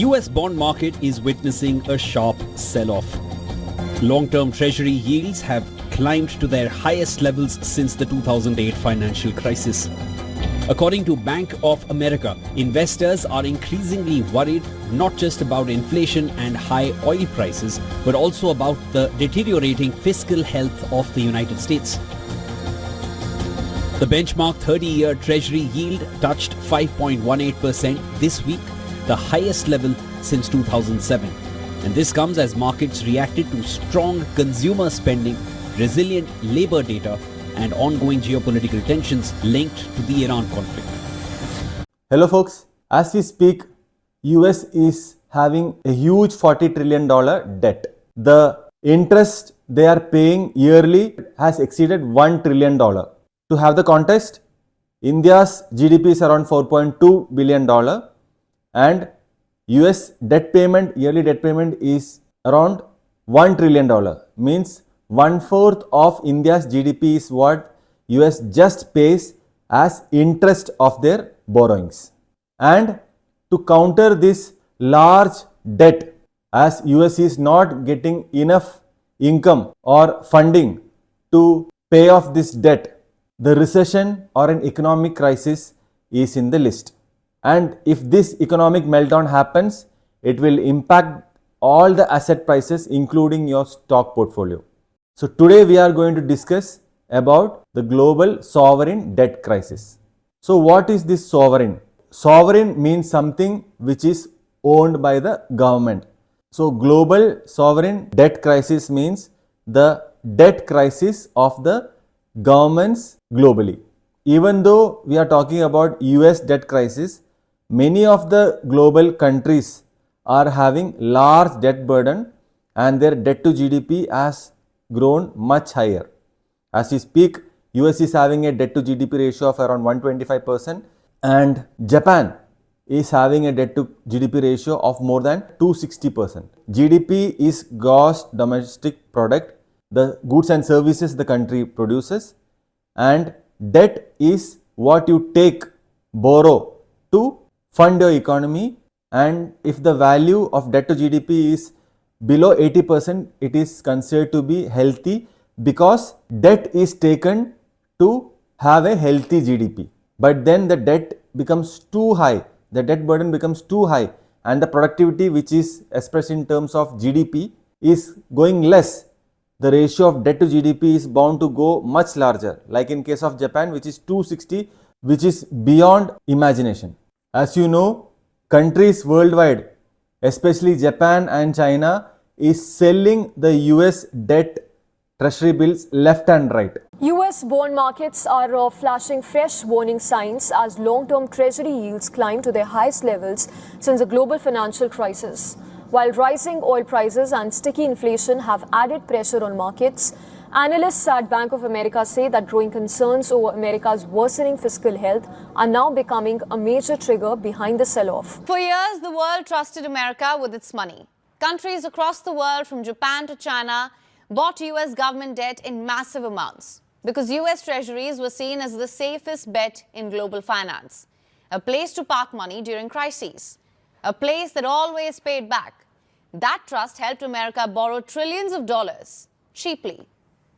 US bond market is witnessing a sharp sell-off. Long-term treasury yields have climbed to their highest levels since the 2008 financial crisis. According to Bank of America, investors are increasingly worried not just about inflation and high oil prices, but also about the deteriorating fiscal health of the United States. The benchmark 30-year Treasury yield touched 5.18% this week, the highest level since 2007. And this comes as markets reacted to strong consumer spending, resilient labor data, and ongoing geopolitical tensions linked to the Iran conflict. Hello folks, as we speak, US is having a huge $40 trillion debt. The interest they are paying yearly has exceeded $1 trillion. To have the context, India's GDP is around $4.2 billion and US debt payment, yearly debt payment is around $1 trillion. Means 1/4 of India's GDP is what US just pays as interest of their borrowings. And to counter this large debt, as US is not getting enough income or funding to pay off this debt, the recession or an economic crisis is in the list. And if this economic meltdown happens, it will impact all the asset prices, including your stock portfolio. So today we are going to discuss about the global sovereign debt crisis. So what is this sovereign? Sovereign means something which is owned by the government. So global sovereign debt crisis means the debt crisis of the governments globally. Even though we are talking about US debt crisis, many of the global countries are having large debt burden and their debt to GDP has grown much higher. As we speak, US is having a debt to GDP ratio of around 125% and Japan is having a debt to GDP ratio of more than 260%. GDP is gross domestic product, the goods and services the country produces, and debt is what you take, borrow to fund your economy. And if the value of debt to GDP is below 80%, it is considered to be healthy because debt is taken to have a healthy GDP. But then the debt becomes too high, the debt burden becomes too high, and the productivity, which is expressed in terms of GDP, is going less. The ratio of debt to GDP is bound to go much larger, like in case of Japan, which is 260, which is beyond imagination. As you know, countries worldwide, especially Japan and China, is selling the US debt treasury bills left and right. US bond markets are flashing fresh warning signs as long-term treasury yields climb to their highest levels since the global financial crisis. While rising oil prices and sticky inflation have added pressure on markets, analysts at Bank of America say that growing concerns over America's worsening fiscal health are now becoming a major trigger behind the sell-off. For years, the world trusted America with its money. Countries across the world, from Japan to China, bought US government debt in massive amounts because US treasuries were seen as the safest bet in global finance, a place to park money during crises, a place that always paid back. That trust helped America borrow trillions of dollars cheaply.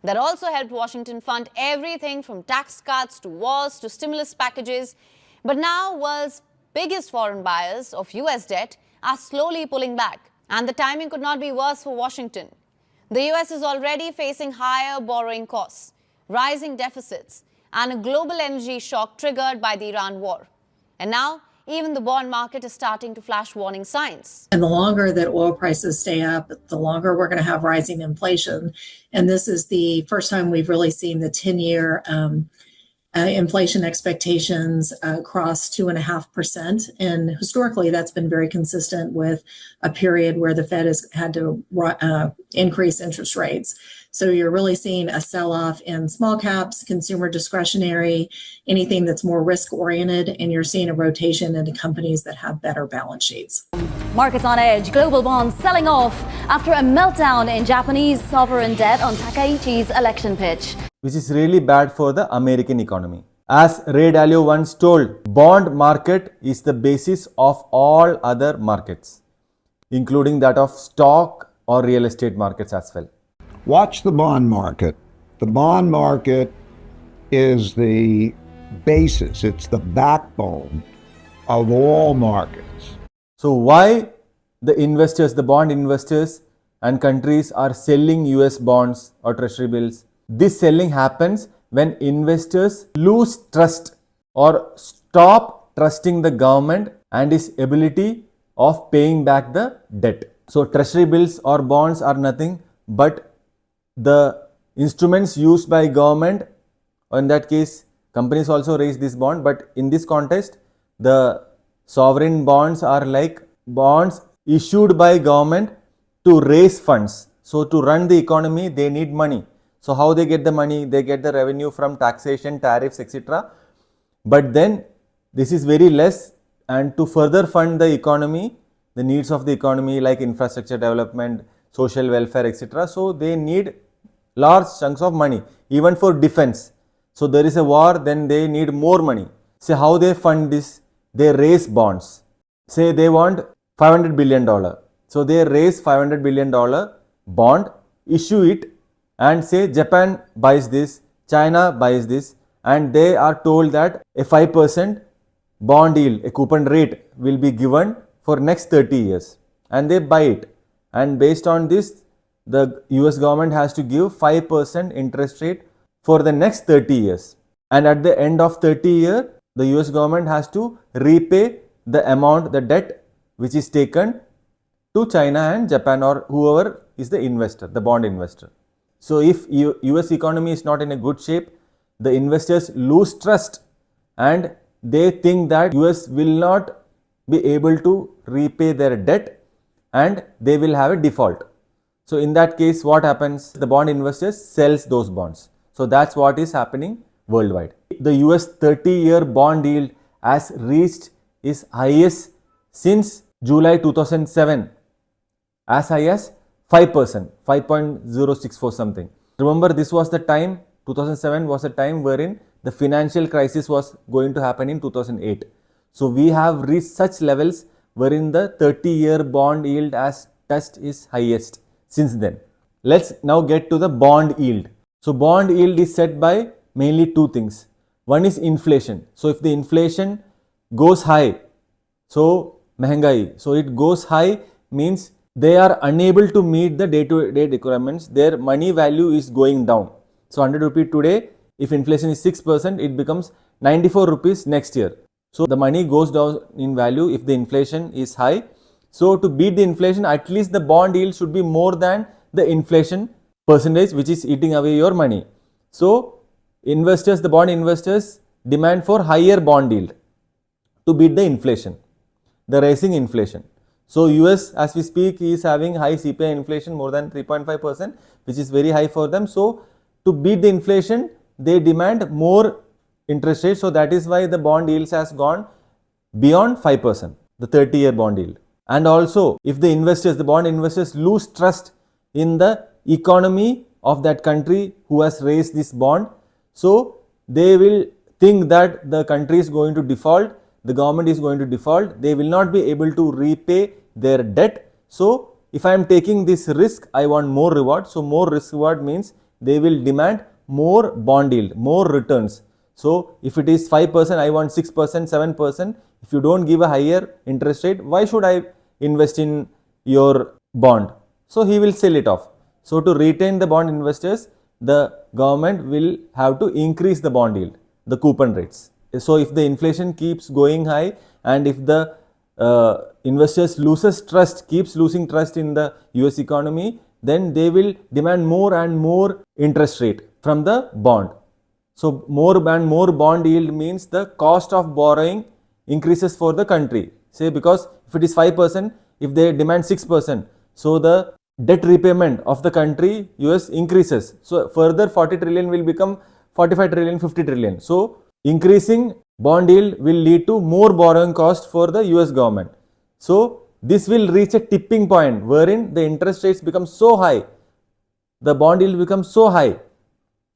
That also helped Washington fund everything from tax cuts to wars to stimulus packages. But now world's biggest foreign buyers of US debt are slowly pulling back, and the timing could not be worse for Washington. The US is already facing higher borrowing costs, rising deficits, and a global energy shock triggered by the Iran war. And now, even the bond market is starting to flash warning signs. And the longer that oil prices stay up, the longer we're going to have rising inflation. And this is the first time we've really seen the 10-year inflation expectations cross 2.5%. And historically, that's been very consistent with a period where the Fed has had to increase interest rates. So you're really seeing a sell-off in small caps, consumer discretionary, anything that's more risk-oriented, and you're seeing a rotation into companies that have better balance sheets. Markets on edge, global bonds selling off after a meltdown in Japanese sovereign debt on Takaichi's election pitch. Which is really bad for the American economy. As Ray Dalio once told, bond market is the basis of all other markets. including that of stock or real estate markets as well. Watch the bond market. The bond market is the basis, it's the backbone of all markets. So why the investors, the bond investors and countries are selling US bonds or treasury bills? This selling happens when investors lose trust or stop trusting the government and its ability of paying back the debt. So treasury bills or bonds are nothing but the instruments used by government, or in that case companies also raise this bond, but in this context the sovereign bonds are like bonds issued by government to raise funds. So to run the economy they need money. So how they get the money? They get the revenue from taxation, tariffs, etc. But then this is very less, and to further fund the economy, the needs of the economy like infrastructure development, social welfare, etc. So they need large chunks of money, even for defense. So there is a war, then they need more money. So how they fund this? They raise bonds. Say they want $500 billion. So they raise $500 billion bond, issue it, and say Japan buys this, China buys this, and they are told that a 5% bond yield, a coupon rate will be given for next 30 years, and they buy it. And based on this, the US government has to give 5% interest rate for the next 30 years. And at the end of 30 years, the US government has to repay the amount, the debt which is taken to China and Japan or whoever is the investor, the bond investor. So if US economy is not in a good shape, the investors lose trust and they think that US will not be able to repay their debt and they will have a default. So in that case, what happens? The bond investors sells those bonds. So that's what is happening worldwide. The US 30-year bond yield has reached its highest since July 2007, as high as 5%, 5.064 something. Remember, this was the time, 2007 was a time wherein the financial crisis was going to happen in 2008. So we have reached such levels wherein the 30-year bond yield has touched its highest since then. Let's now get to the bond yield. So bond yield is set by mainly two things. One is inflation. So if the inflation goes high, so mehengai, so it goes high means they are unable to meet the day-to-day requirements. Their money value is going down. So 100 rupee today, if inflation is 6%, it becomes 94 rupees next year. So the money goes down in value if the inflation is high. So to beat the inflation, at least the bond yield should be more than the inflation percentage which is eating away your money. So investors, the bond investors demand for higher bond yield to beat the inflation, the rising inflation. So US as we speak is having high CPI inflation more than 3.5%, which is very high for them. So to beat the inflation, they demand more interest rate. So that is why the bond yields has gone beyond 5%, the 30-year bond yield. And also if the investors, the bond investors lose trust in the economy of that country who has raised this bond, so they will think that the country is going to default, the government is going to default, they will not be able to repay their debt. So if I am taking this risk, I want more reward. So more risk reward means they will demand more bond yield, more returns. So if it is 5%, I want 6%, 7%. If you don't give a higher interest rate, why should I invest in your bond? So he will sell it off. So to retain the bond investors, the government will have to increase the bond yield, the coupon rates. So if the inflation keeps going high and if the investors keeps losing trust in the US economy, then they will demand more and more interest rate from the bond. So more and more bond yield means the cost of borrowing increases for the country. Say because if it is 5%, if they demand 6%, so the debt repayment of the country US increases. So further 40 trillion will become 45 trillion, 50 trillion. So increasing bond yield will lead to more borrowing cost for the US government. So this will reach a tipping point wherein the interest rates become so high, the bond yield becomes so high.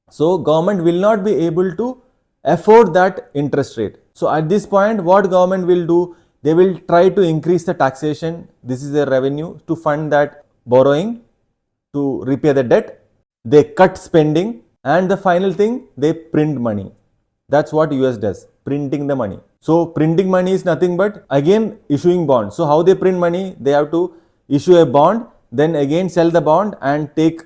So government will not be able to afford that interest rate. So at this point, what government will do? they will try to increase the taxation. This is their revenue to fund that borrowing to repay the debt. They cut spending, and the final thing, they print money. That's what US does, printing the money. So printing money is nothing but again issuing bonds. So how they print money? They have to issue a bond, then again sell the bond and take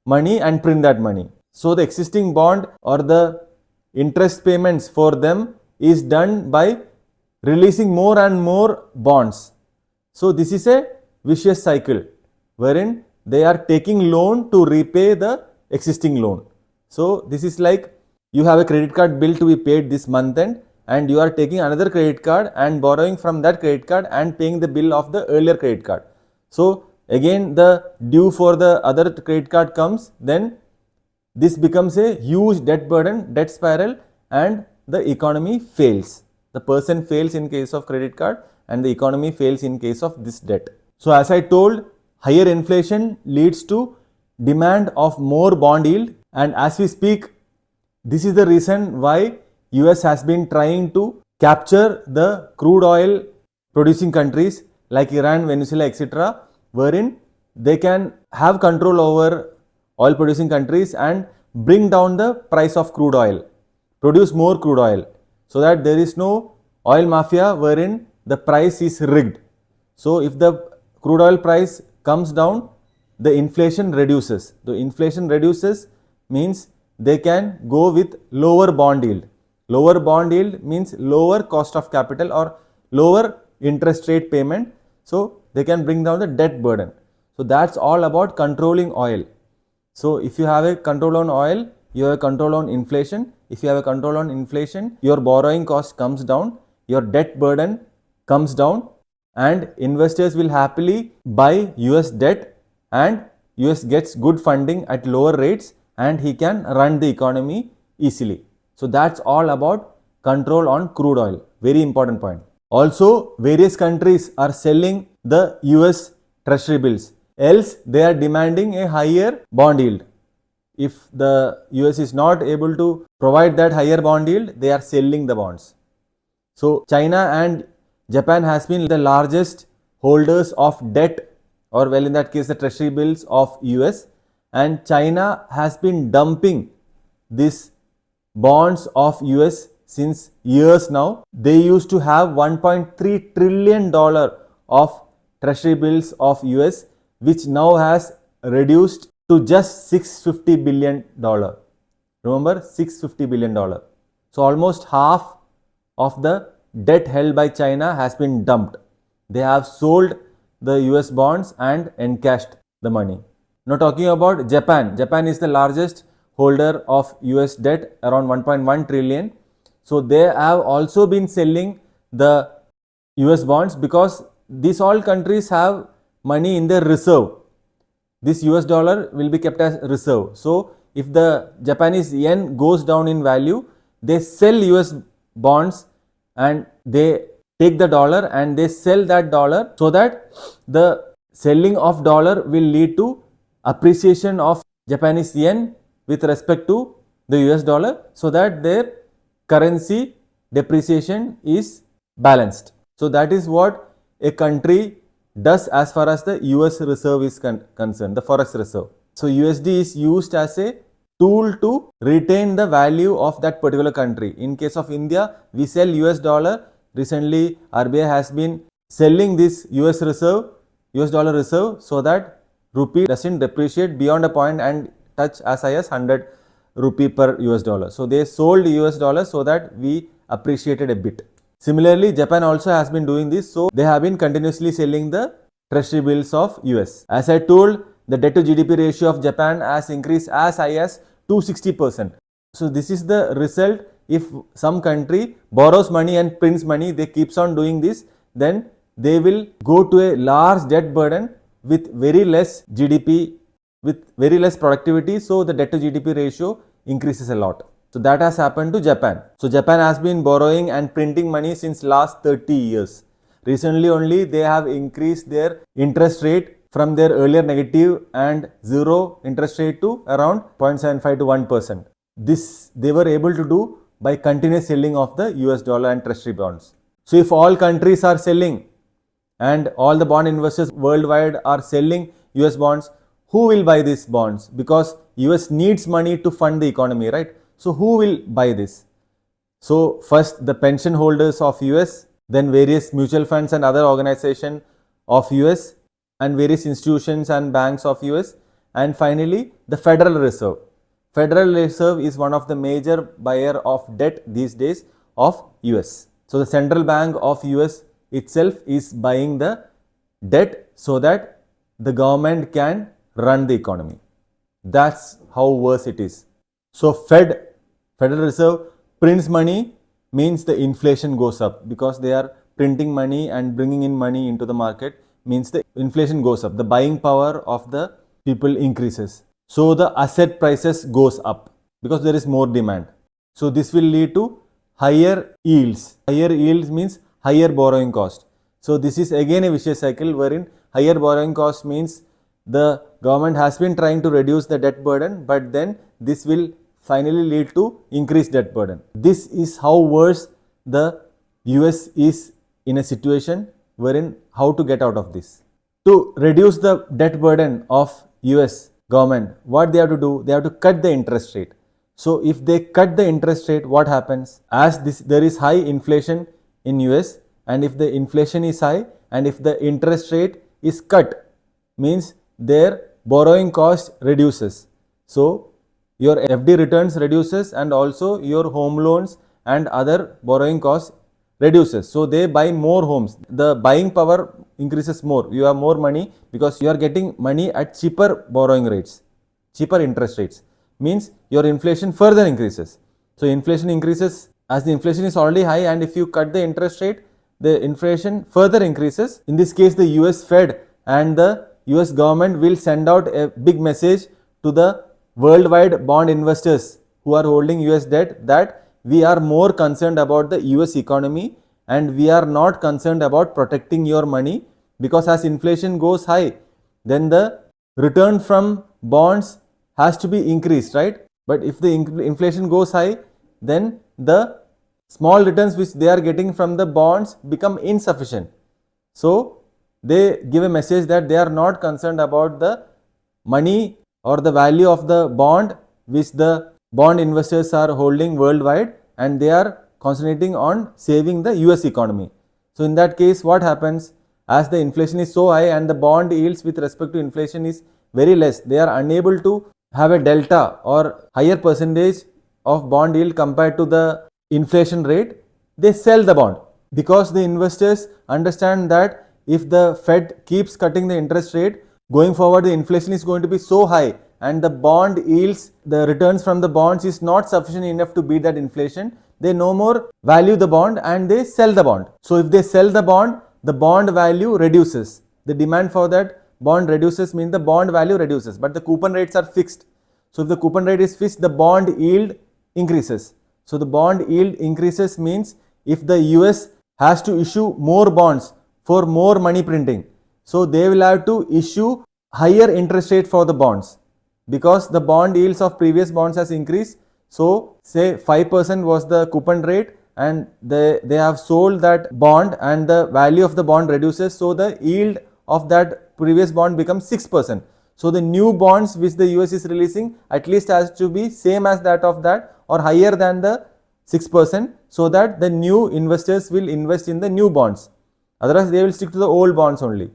money and print that money. So the existing bond or the interest payments for them is done by releasing more and more bonds. So this is a vicious cycle wherein they are taking loan to repay the existing loan. So this is like you have a credit card bill to be paid this month end, and you are taking another credit card and borrowing from that credit card and paying the bill of the earlier credit card. So again the due for the other credit card comes, then this becomes a huge debt burden, debt spiral, and the economy fails. The person fails in case of credit card and the economy fails in case of this debt. So as I told, higher inflation leads to demand of more bond yield, and as we speak, this is the reason why US has been trying to capture the crude oil producing countries like Iran, Venezuela, etc., wherein they can have control over oil producing countries and bring down the price of crude oil, produce more crude oil, so that there is no oil mafia wherein the price is rigged. So if the crude oil price comes down, the inflation reduces. The inflation reduces means they can go with lower bond yield. Lower bond yield means lower cost of capital or lower interest rate payment. So they can bring down the debt burden. So that's all about controlling oil. So if you have a control on oil, you have a control on inflation. If you have a control on inflation, your borrowing cost comes down, your debt burden comes down, and investors will happily buy US debt, and US gets good funding at lower rates, and he can run the economy easily. So that's all about control on crude oil. Very important point. Also, various countries are selling the US treasury bills, else they are demanding a higher bond yield. If the US is not able to provide that higher bond yield, they are selling the bonds. So China and Japan has been the largest holders of debt, or well, in that case the treasury bills of US, and China has been dumping these bonds of US since years now. They used to have $1.3 trillion of treasury bills of US, which now has reduced to just $650 billion. Remember, $650 billion. So almost half of the debt held by China has been dumped. They have sold the US bonds and encashed the money. Now talking about Japan. Japan is the largest holder of US debt, around 1.1 trillion. So they have also been selling the US bonds because these all countries have money in their reserve. This US dollar will be kept as reserve. So if the Japanese yen goes down in value, they sell US bonds and they take the dollar and they sell that dollar, so that the selling of dollar will lead to appreciation of Japanese yen with respect to the US dollar, so that their currency depreciation is balanced. So that is what a country does as far as the US reserve is concerned, the forex reserve. So USD is used as a tool to retain the value of that particular country. In case of India, we sell US dollar. Recently, RBI has been selling this US dollar reserve, so that rupee doesn't depreciate beyond a point and touch as high as 100 rupee per US dollar. So they sold US dollars so that we appreciated a bit. Similarly, Japan also has been doing this, so they have been continuously selling the treasury bills of US. As I told, the debt to GDP ratio of Japan has increased as high as 260%. So this is the result. If some country borrows money and prints money, they keeps on doing this, then they will go to a large debt burden with very less GDP, with very less productivity. So the debt to GDP ratio increases a lot. So that has happened to Japan. So Japan has been borrowing and printing money since last 30 years. Recently only they have increased their interest rate from their earlier negative and zero interest rate to around 0.75 to 1%. This they were able to do by continuous selling of the US dollar and treasury bonds. So if all countries are selling and all the bond investors worldwide are selling US bonds, who will buy these bonds? Because US needs money to fund the economy, right? So who will buy this? So first the pension holders of US, then various mutual funds and other organizations of US, and various institutions and banks of US, and finally the Federal Reserve. Federal Reserve is one of the major buyer of debt these days of US. So the central bank of US itself is buying the debt so that the government can run the economy. That's how worse it is. So Federal Reserve prints money means the inflation goes up, because they are printing money and bringing in money into the market means the inflation goes up. The buying power of the people increases. So the asset prices goes up because there is more demand. So this will lead to higher yields. Higher yields means higher borrowing cost. So this is again a vicious cycle wherein higher borrowing cost means the government has been trying to reduce the debt burden, but then this will finally lead to increased debt burden. This is how worse the US is in a situation wherein how to get out of this. To reduce the debt burden of US government, what they have to do? They have to cut the interest rate. So if they cut the interest rate, what happens? As there is high inflation in US, and if the inflation is high and if the interest rate is cut, means their borrowing cost reduces. So your FD returns reduces and also your home loans and other borrowing costs reduces. So they buy more homes. The buying power increases more. You have more money because you are getting money at cheaper borrowing rates, cheaper interest rates. Means your inflation further increases. So inflation increases as the inflation is already high, and if you cut the interest rate, the inflation further increases. In this case, the US Fed and the US government will send out a big message to the worldwide bond investors who are holding US debt that we are more concerned about the US economy and we are not concerned about protecting your money, because as inflation goes high, then the return from bonds has to be increased, right? But if the inflation goes high, then the small returns which they are getting from the bonds become insufficient. So they give a message that they are not concerned about the money or the value of the bond which the bond investors are holding worldwide, and they are concentrating on saving the US economy. So in that case, what happens? As the inflation is so high and the bond yields with respect to inflation is very less, they are unable to have a delta or higher percentage of bond yield compared to the inflation rate. They sell the bond because the investors understand that if the Fed keeps cutting the interest rate, going forward the inflation is going to be so high and the bond yields, the returns from the bonds is not sufficient enough to beat that inflation. They no more value the bond and they sell the bond. So if they sell the bond value reduces. The demand for that bond reduces means the bond value reduces, but the coupon rates are fixed. So if the coupon rate is fixed, the bond yield increases. So the bond yield increases means if the US has to issue more bonds for more money printing, so they will have to issue higher interest rate for the bonds, because the bond yields of previous bonds has increased. So say 5% was the coupon rate and they have sold that bond and the value of the bond reduces, so the yield of that previous bond becomes 6%. So the new bonds which the US is releasing at least has to be same as that of that or higher than the 6%, so that the new investors will invest in the new bonds. Otherwise they will stick to the old bonds only.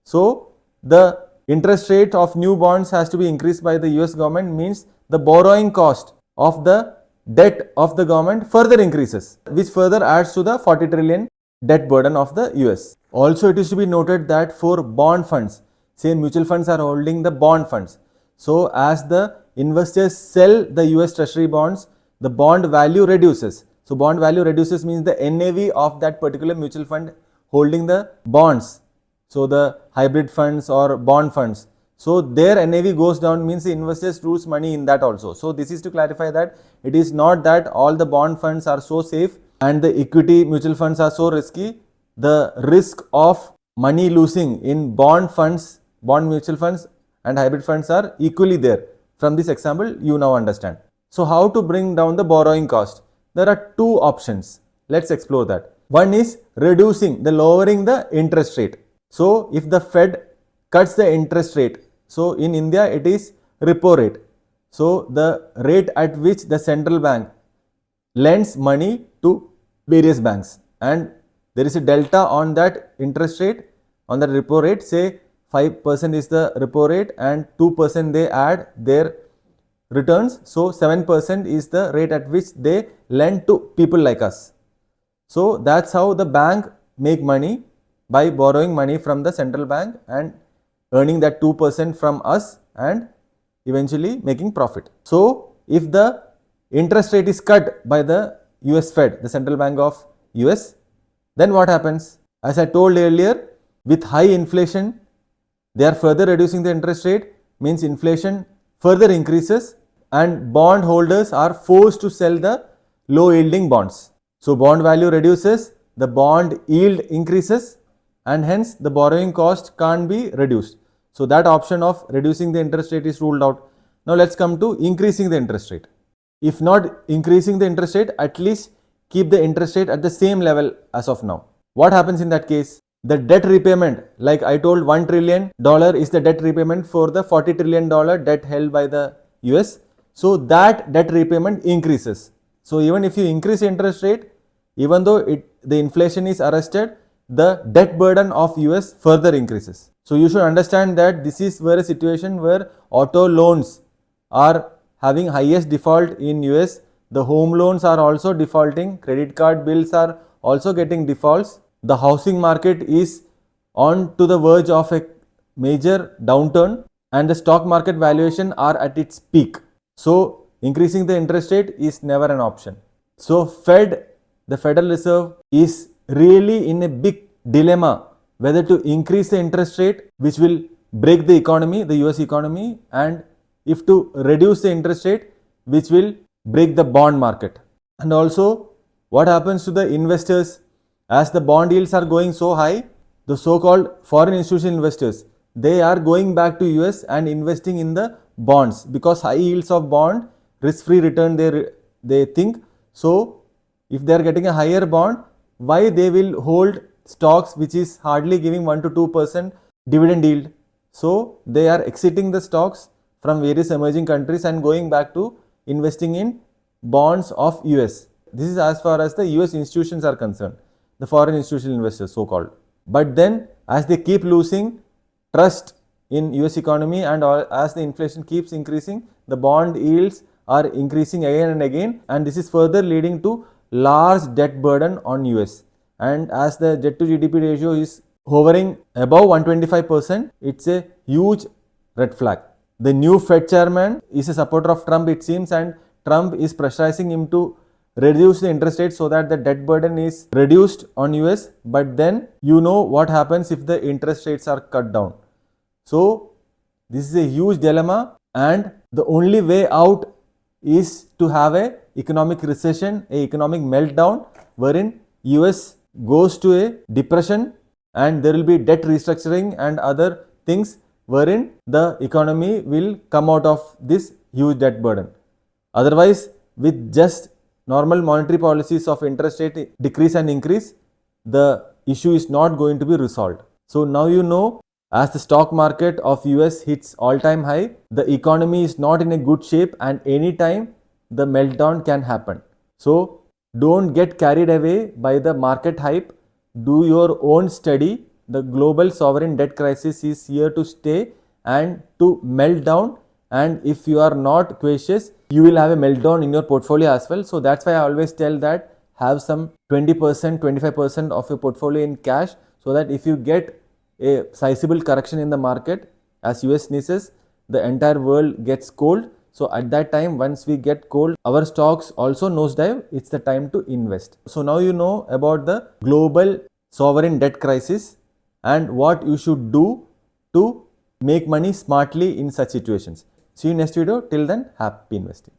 So the interest rate of new bonds has to be increased by the US government, means the borrowing cost of the debt of the government further increases, which further adds to the 40 trillion debt burden of the US. Also it is to be noted that for bond funds, say mutual funds are holding the bond funds. So as the investors sell the US treasury bonds, the bond value reduces. So bond value reduces means the NAV of that particular mutual fund holding the bonds. So the hybrid funds or bond funds. So their NAV goes down means the investors lose money in that also. So this is to clarify that it is not that all the bond funds are so safe and the equity mutual funds are so risky. The risk of money losing in bond funds, bond mutual funds and hybrid funds are equally there. From this example, you now understand. So how to bring down the borrowing cost? There are two options. Let's explore that. One is lowering the interest rate. So if the Fed cuts the interest rate, so in India it is repo rate. So the rate at which the central bank lends money to various banks, and there is a delta on that interest rate, on the repo rate. Say 5% is the repo rate and 2% they add their returns. So 7% is the rate at which they lend to people like us. So that's how the bank make money, by borrowing money from the central bank and earning that 2% from us and eventually making profit. So if the interest rate is cut by the US Fed, the central bank of US, then what happens? As I told earlier, with high inflation, they are further reducing the interest rate, means inflation further increases and bond holders are forced to sell the low yielding bonds. So bond value reduces, the bond yield increases, and hence the borrowing cost can't be reduced. So that option of reducing the interest rate is ruled out. Now let's come to increasing the interest rate. If not increasing the interest rate, at least keep the interest rate at the same level as of now. What happens in that case? The debt repayment, like I told, $1 trillion is the debt repayment for the $40 trillion debt held by the US. So that debt repayment increases. So even if you increase interest rate, even though the inflation is arrested, the debt burden of US further increases. So you should understand that this is where a situation where auto loans are having highest default in US. The home loans are also defaulting, credit card bills are also getting defaults. The housing market is on to the verge of a major downturn and the stock market valuation are at its peak. So increasing the interest rate is never an option. So the Federal Reserve is really in a big dilemma whether to increase the interest rate, which will break the economy, the US economy, and if to reduce the interest rate, which will break the bond market. And also what happens to the investors as the bond yields are going so high? The so-called foreign institutional investors, they are going back to US and investing in the bonds because high yields of bond, risk-free return they think. So if they are getting a higher bond, why they will hold stocks which is hardly giving 1 to 2% dividend yield? So they are exiting the stocks from various emerging countries and going back to investing in bonds of US. This is as far as the US institutions are concerned, the foreign institutional investors so called. But then as they keep losing trust in US economy and as the inflation keeps increasing, the bond yields are increasing again and again, and this is further leading to large debt burden on US. And as the debt to GDP ratio is hovering above 125%, it's a huge red flag. The new Fed chairman is a supporter of Trump, it seems, and Trump is pressurizing him to reduce the interest rate so that the debt burden is reduced on US. But then you know what happens if the interest rates are cut down. So this is a huge dilemma, and the only way out is to have a economic recession, a economic meltdown, wherein US goes to a depression and there will be debt restructuring and other things wherein the economy will come out of this huge debt burden. Otherwise, with just normal monetary policies of interest rate decrease and increase, the issue is not going to be resolved. So now you know, as the stock market of US hits all-time high, the economy is not in a good shape and anytime the meltdown can happen. So don't get carried away by the market hype. Do your own study. The global sovereign debt crisis is here to stay and to melt down, and if you are not cautious, you will have a meltdown in your portfolio as well. So that's why I always tell that have some 20%, 25% of your portfolio in cash, so that if you get a sizable correction in the market, as US sneezes, the entire world gets cold. So at that time, once we get cold, our stocks also nosedive, it's the time to invest. So now you know about the global sovereign debt crisis and what you should do to make money smartly in such situations. See you next video. Till then, happy investing.